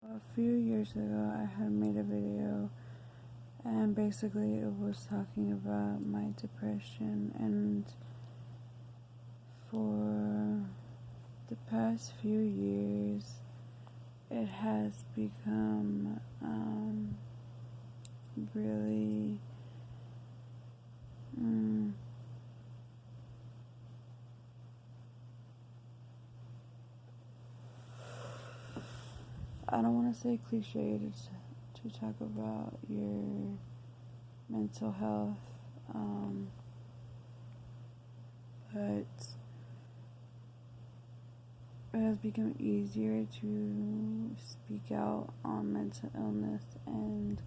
A few years ago, I had made a video, and basically, it was talking about my depression. And for the past few years, it has become really I don't want to say cliche to talk about your mental health, but it has become easier to speak out on mental illness and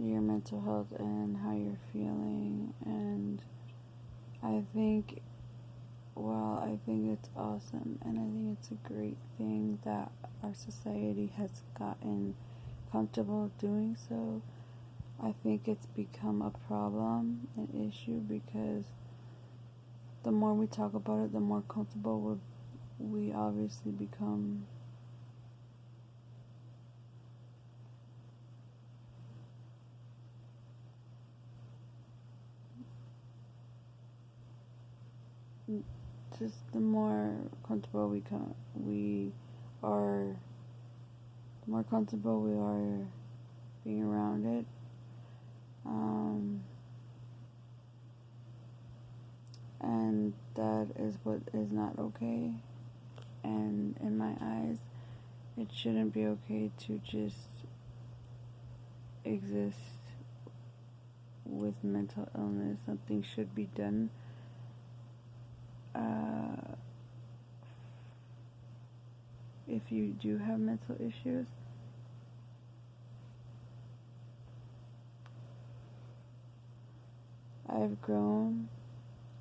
your mental health and how you're feeling. And I think, I think it's awesome, and I think it's a great thing that our society has gotten comfortable doing so. I think it's become a problem, an issue, because the more we talk about it, the more comfortable we obviously become. Just the more comfortable we are, the more comfortable we are being around it. And that is what is not okay. And in my eyes, it shouldn't be okay to just exist with mental illness. Something should be done. If you do have mental issues, I've grown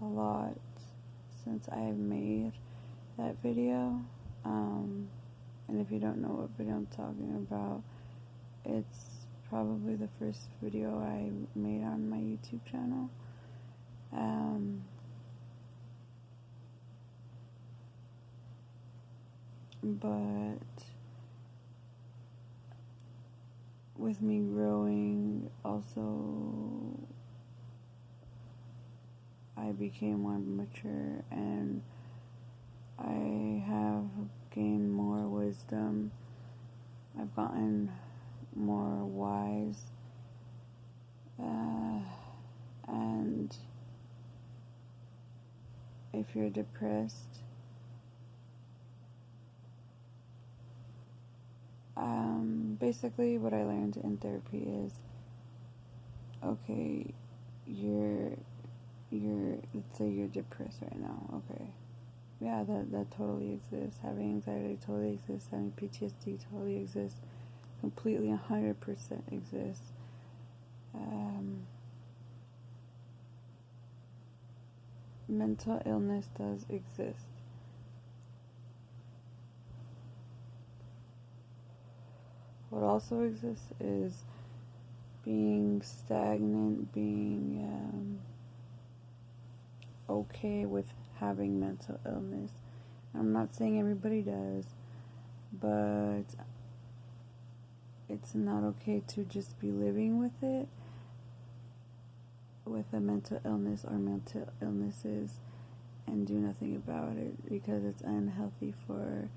a lot since I've made that video. And if you don't know what video I'm talking about, it's probably the first video I made on my YouTube channel. But with me growing, also I became more mature, and I have gained more wisdom. I've gotten more wise, and if you're depressed, basically what I learned in therapy is, okay, let's say you're depressed right now. Okay, yeah, that totally exists. Having anxiety totally exists. Having PTSD totally exists. Completely 100% exists. Mental illness does exist. What also exists is being stagnant, being okay with having mental illness. I'm not saying everybody does, but it's not okay to just be living with it, with a mental illness or mental illnesses, and do nothing about it, because it's unhealthy for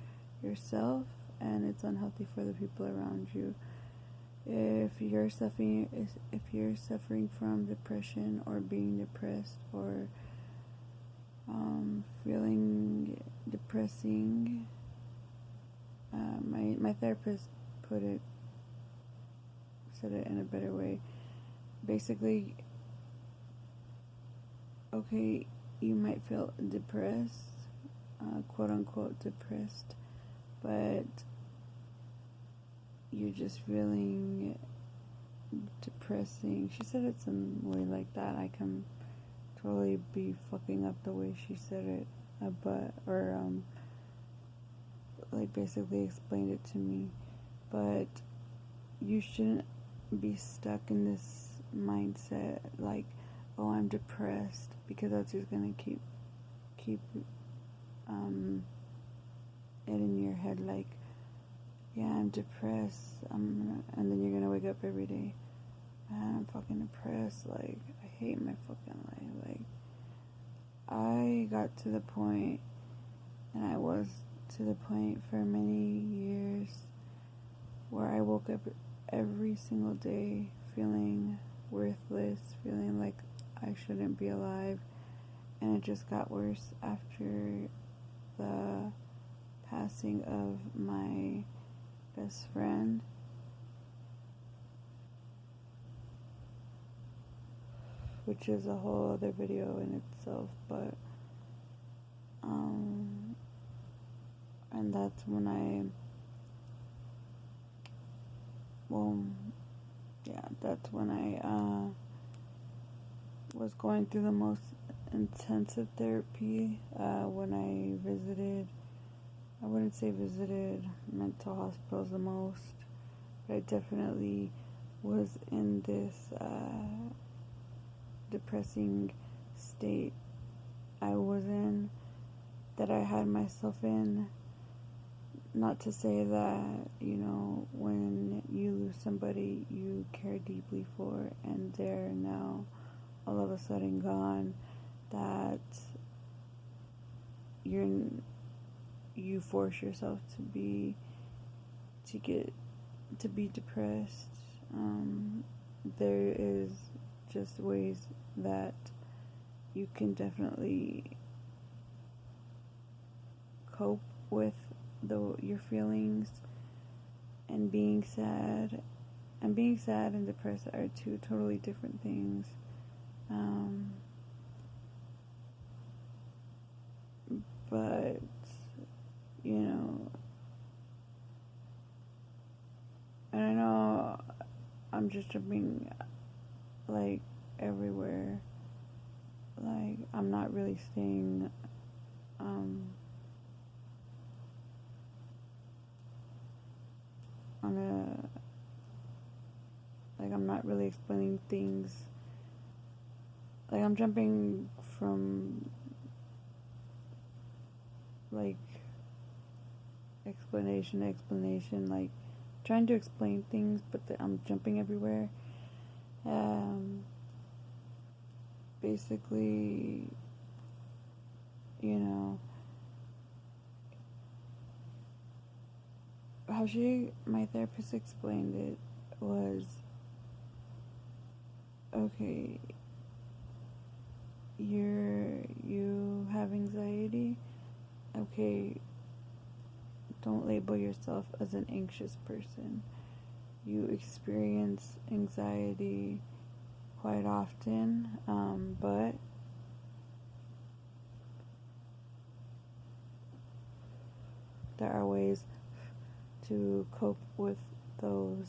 yourself and it's unhealthy for the people around you. If you're suffering from depression or being depressed or feeling depressing, my therapist said it in a better way. Basically, okay, you might feel depressed, quote unquote depressed, but you're just feeling depressing. She said it some way like that. I can totally be fucking up the way she said it, like basically explained it to me. But you shouldn't be stuck in this mindset like, oh, I'm depressed, because that's just gonna keep it in your head like, yeah, I'm depressed. And then you're gonna wake up every day. Man, I'm fucking depressed. Like, I hate my fucking life. Like, I got to the point, and I was to the point for many years, where I woke up every single day feeling worthless, feeling like I shouldn't be alive. And it just got worse after the passing of my best friend. Which is a whole other video in itself, but and that's when that's when I was going through the most intensive therapy, when I wouldn't say visited mental hospitals the most, but I definitely was in this depressing state I was in, that I had myself in. Not to say that, when you lose somebody you care deeply for and they're now all of a sudden gone, that you force yourself to be depressed. There is just ways that you can definitely cope with your feelings, and being sad and depressed are two totally different things. But and I know I'm just jumping like everywhere. Like, I'm not really staying I'm not really explaining things. Like, I'm jumping from like explanation to explanation, like trying to explain things, but I'm jumping everywhere. Basically, how my therapist explained it was, okay, you have anxiety, okay, don't label yourself as an anxious person. You experience anxiety quite often, but there are ways to cope with those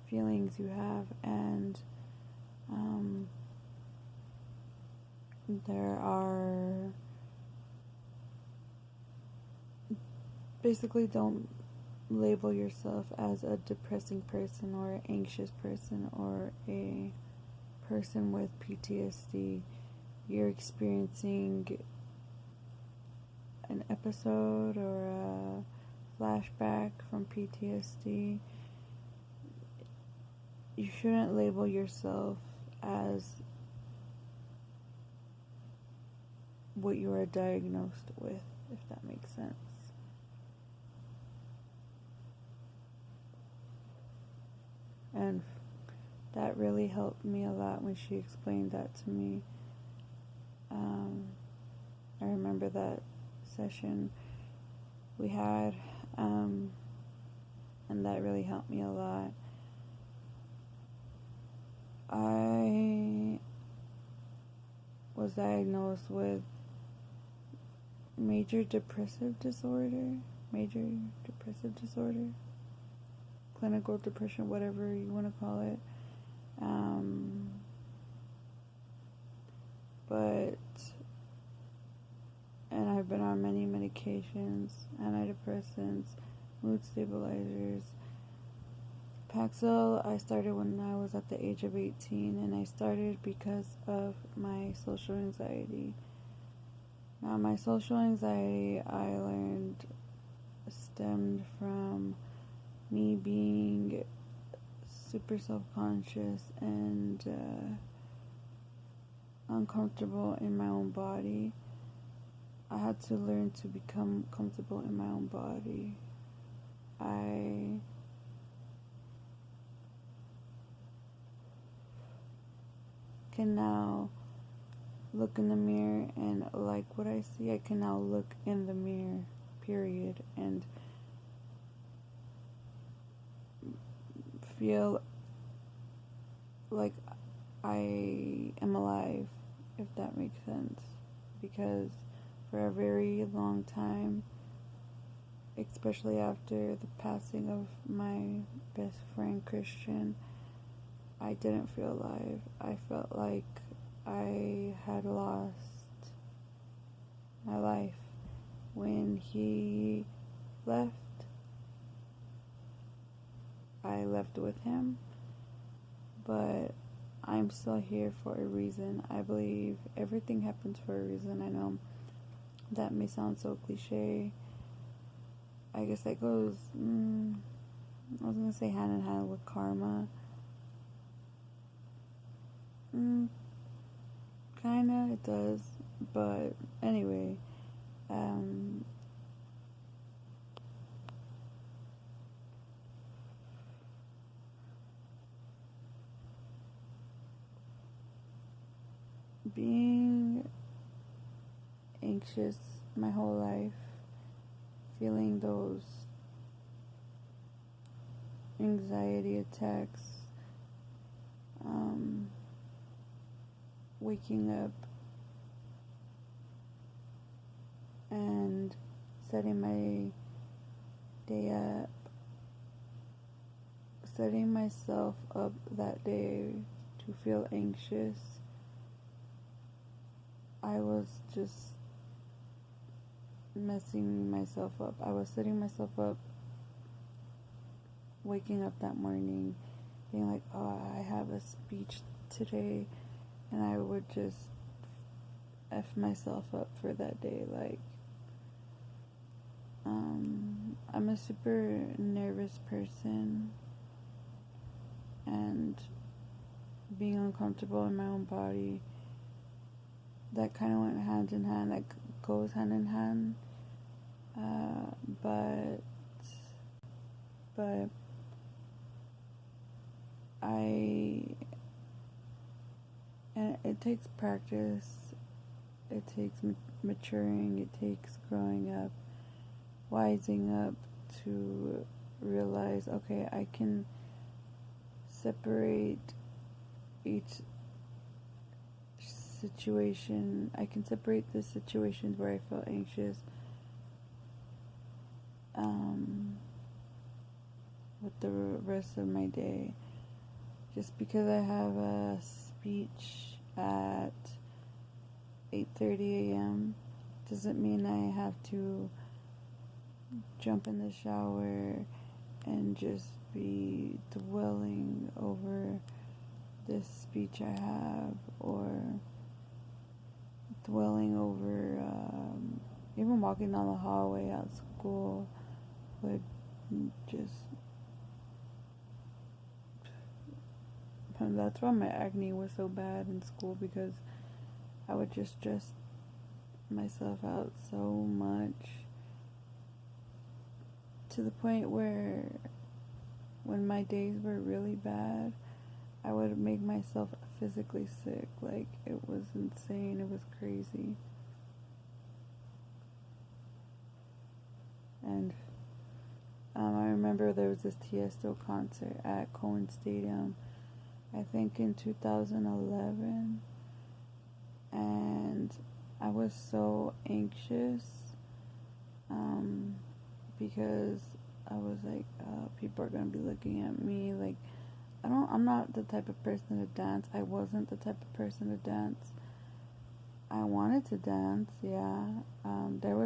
feelings you have, and there are basically, don't label yourself as a depressing person or an anxious person or a person with PTSD. You're experiencing an episode or a flashback from PTSD. You shouldn't label yourself as what you are diagnosed with, if that makes sense. And that really helped me a lot when she explained that to me. I remember that session we had, and that really helped me a lot. I was diagnosed with major depressive disorder, clinical depression, whatever you want to call it. And I've been on many medications, antidepressants, mood stabilizers. Paxil, I started when I was at the age of 18, and I started because of my social anxiety. Now, my social anxiety, I learned, stemmed from me being super self-conscious and uncomfortable in my own body, I had to learn to become comfortable in my own body. I can now look in the mirror and like what I see. I can now look in the mirror, period, and feel like I am alive, if that makes sense. Because for a very long time, especially after the passing of my best friend Christian, I didn't feel alive. I felt like I had lost my life. When he left, I left with him, but I'm still here for a reason. I believe everything happens for a reason. I know that may sound so cliche. I guess that goes, I was going to say hand in hand with karma. Kinda, it does. But anyway, being anxious my whole life, feeling those anxiety attacks, waking up and setting my day up, setting myself up that day to feel anxious. I was just messing myself up. I was setting myself up, waking up that morning, being like, oh, I have a speech today, and I would just F myself up for that day. Like, I'm a super nervous person, and being uncomfortable in my own body, that kind of went hand in hand, that goes hand in hand, but and it takes practice, it takes maturing, it takes growing up, wising up to realize, okay, I can separate each situation. I can separate the situations where I felt anxious with the rest of my day. Just because I have a speech at 8:30 a.m. doesn't mean I have to jump in the shower and just be dwelling over this speech I have, or dwelling over even walking down the hallway at school would just, that's why my acne was so bad in school, because I would just stress myself out so much to the point where when my days were really bad, I would make myself physically sick. Like, it was insane. It was crazy. And I remember there was this Tiesto concert at Cohen Stadium, I think in 2011, and I was so anxious because I was like, people are gonna be looking at me. Like, I'm not the type of person to dance. I wasn't the type of person to dance. I wanted to dance, yeah. There was